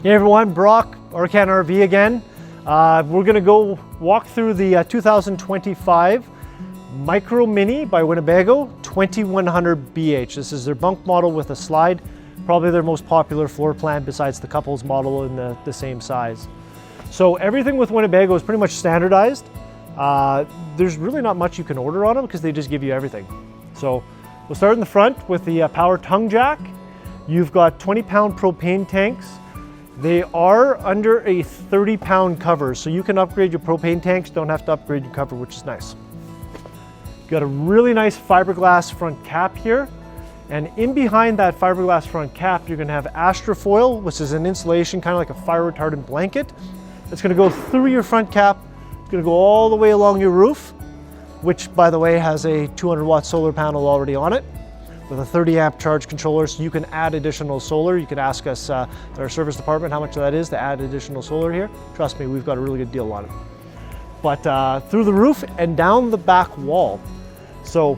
Hey everyone, Brock, Orcan RV again. We're going to go walk through the 2025 Micro Minnie by Winnebago 2100 BH. This is their bunk model with a slide, probably their most popular floor plan besides the couples model in the same size. So everything with Winnebago is pretty much standardized. There's really not much you can order on them because they just give you everything. So we'll start in the front with the power tongue jack. You've got 20-pound propane tanks. They are under a 30-pound cover, so you can upgrade your propane tanks, don't have to upgrade your cover, which is nice. Got a really nice fiberglass front cap here, and in behind that fiberglass front cap, you're gonna have Astrofoil, which is an insulation, kind of like a fire retardant blanket. It's gonna go through your front cap, it's gonna go all the way along your roof, which, by the way, has a 200-watt solar panel already on it, with a 30-amp charge controller, so you can add additional solar. You can ask us at our service department how much that is to add additional solar here. Trust me, we've got a really good deal on it. But through the roof and down the back wall. So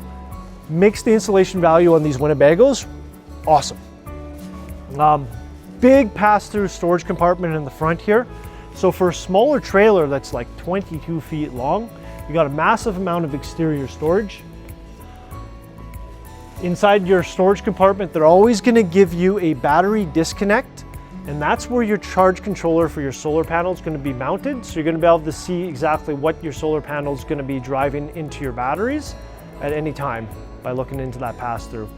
makes the insulation value on these Winnebagos awesome. Big pass-through storage compartment in the front here. So for a smaller trailer that's like 22 feet long, you got a massive amount of exterior storage. Inside your storage compartment, they're always going to give you a battery disconnect, and that's where your charge controller for your solar panel is going to be mounted. So you're going to be able to see exactly what your solar panel is going to be driving into your batteries at any time by looking into that pass-through.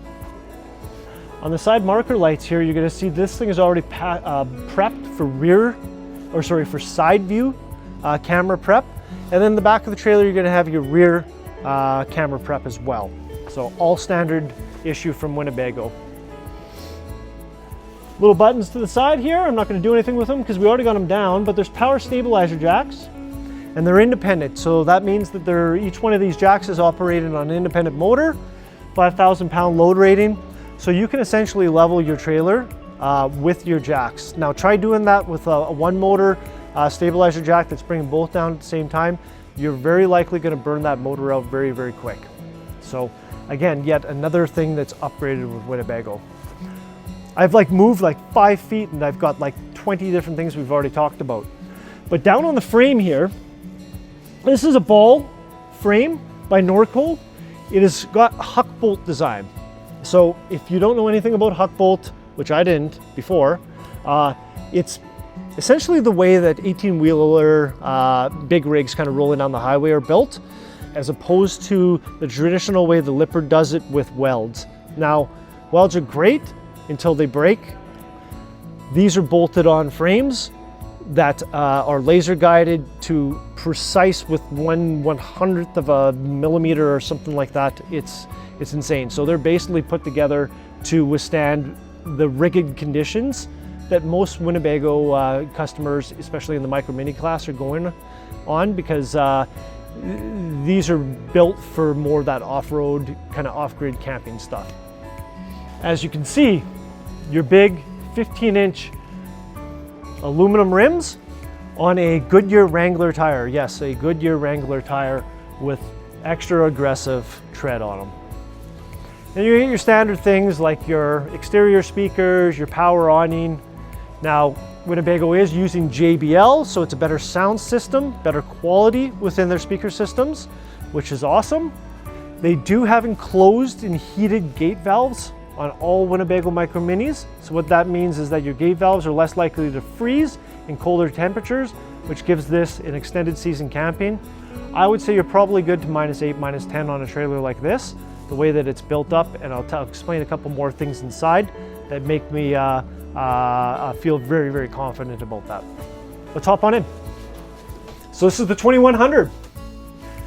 On the side marker lights here, you're going to see this thing is already prepped for for side view camera prep, and then the back of the trailer, you're going to have your rear camera prep as well. So all standard issue from Winnebago. Little buttons to the side here. I'm not going to do anything with them because we already got them down, but there's power stabilizer jacks and they're independent. So that means that each one of these jacks is operated on an independent motor, 5,000-pound load rating. So you can essentially level your trailer with your jacks. Now try doing that with a one motor stabilizer jack that's bringing both down at the same time. You're very likely going to burn that motor out very, very quick. So again, yet another thing that's upgraded with Winnebago. I've moved 5 feet and I've got 20 different things we've already talked about. But down on the frame here, this is a ball frame by Norco. It has got huck bolt design. So if you don't know anything about huck bolt, which I didn't before, it's essentially the way that 18-wheeler big rigs kind of rolling down the highway are built, as opposed to the traditional way the Lippert does it with welds. Now, welds are great until they break. These are bolted on frames that are laser guided to precise with 1/100th of a millimeter or something like that. It's insane. So they're basically put together to withstand the rigid conditions that most Winnebago customers, especially in the Micro Minnie class, are going on, because these are built for more that off-road, kind of off-grid camping stuff. As you can see, your big 15-inch aluminum rims on a Goodyear Wrangler tire. Yes, a Goodyear Wrangler tire with extra aggressive tread on them. Then you get your standard things like your exterior speakers, your power awning. Now, Winnebago is using JBL, so it's a better sound system, better quality within their speaker systems, which is awesome. They do have enclosed and heated gate valves on all Winnebago Micro Minis. So what that means is that your gate valves are less likely to freeze in colder temperatures, which gives this an extended season camping. I would say you're probably good to -8, -10 on a trailer like this, the way that it's built up, and I'll explain a couple more things inside that make me feel very, very confident about that. Let's hop on in. So this is the 2100.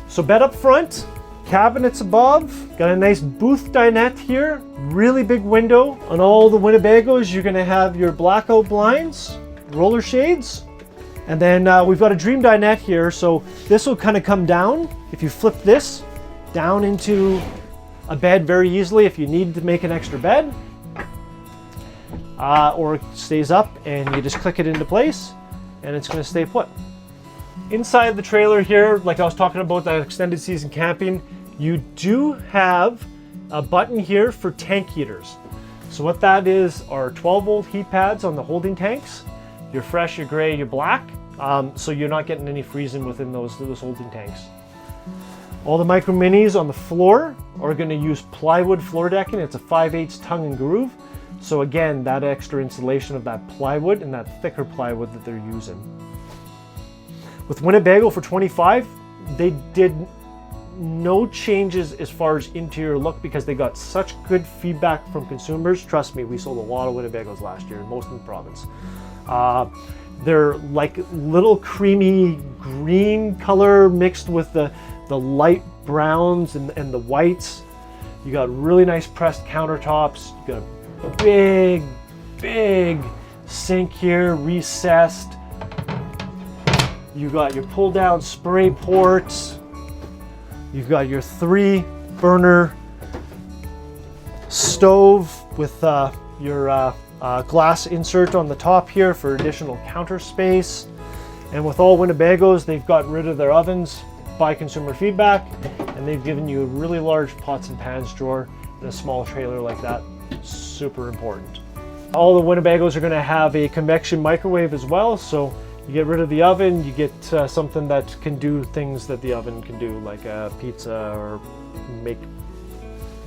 So bed up front, cabinets above, got a nice booth dinette here, really big window. On all the Winnebagos, you're gonna have your blackout blinds, roller shades, and then we've got a dream dinette here. So this will kind of come down. If you flip this down into a bed very easily, if you need to make an extra bed, or it stays up and you just click it into place and it's going to stay put. Inside the trailer here, like I was talking about that extended season camping, you do have a button here for tank heaters. So what that is are 12-volt heat pads on the holding tanks. your fresh, your gray, your black. So you're not getting any freezing within those holding tanks. All the Micro Minis on the floor are going to use plywood floor decking. It's a 5/8 tongue and groove. So again, that extra insulation of that plywood and that thicker plywood that they're using. With Winnebago for 25, they did no changes as far as interior look because they got such good feedback from consumers. Trust me, we sold a lot of Winnebagos last year, most in the province. They're like little creamy green color mixed with the light browns and the whites. You got really nice pressed countertops. You got a big sink here, recessed. You got your pull down spray ports. You've got your 3 burner stove with your glass insert on the top here for additional counter space. And with all Winnebagos, they've gotten rid of their ovens by consumer feedback, and they've given you a really large pots and pans drawer in a small trailer like that. Super important. All the Winnebagos are going to have a convection microwave as well, so you get rid of the oven, you get something that can do things that the oven can do, like a pizza or make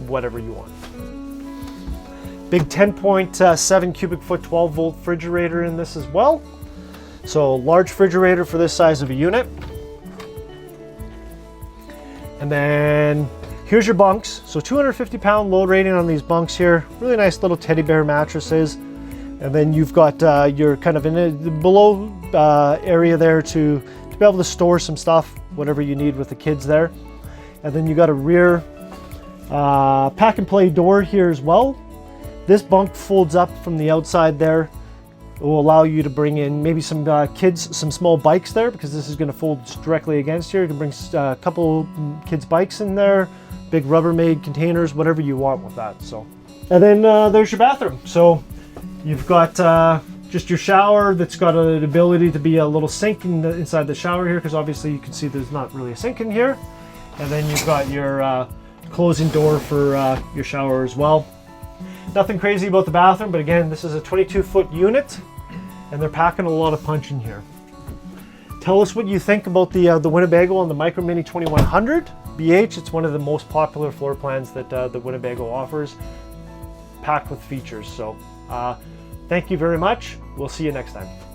whatever you want. Big 10.7 cubic foot 12 volt refrigerator in this as well. So large refrigerator for this size of a unit. And then here's your bunks. So 250 pound load rating on these bunks here. Really nice little teddy bear mattresses. And then you've got your kind of in a below area there to be able to store some stuff, whatever you need with the kids there. And then you got a rear pack and play door here as well. This bunk folds up from the outside there. It will allow you to bring in maybe some kids, some small bikes there, because this is going to fold directly against here. You can bring a couple kids' bikes in there, big Rubbermaid containers, whatever you want with that. So, and then there's your bathroom. So you've got just your shower that's got an ability to be a little sink inside the shower here, because obviously you can see there's not really a sink in here. And then you've got your closing door for your shower as well. Nothing crazy about the bathroom, but again, this is a 22-foot unit, and they're packing a lot of punch in here. Tell us what you think about the Winnebago on the Micro Minnie 2100 BH. It's one of the most popular floor plans that the Winnebago offers, packed with features. So thank you very much. We'll see you next time.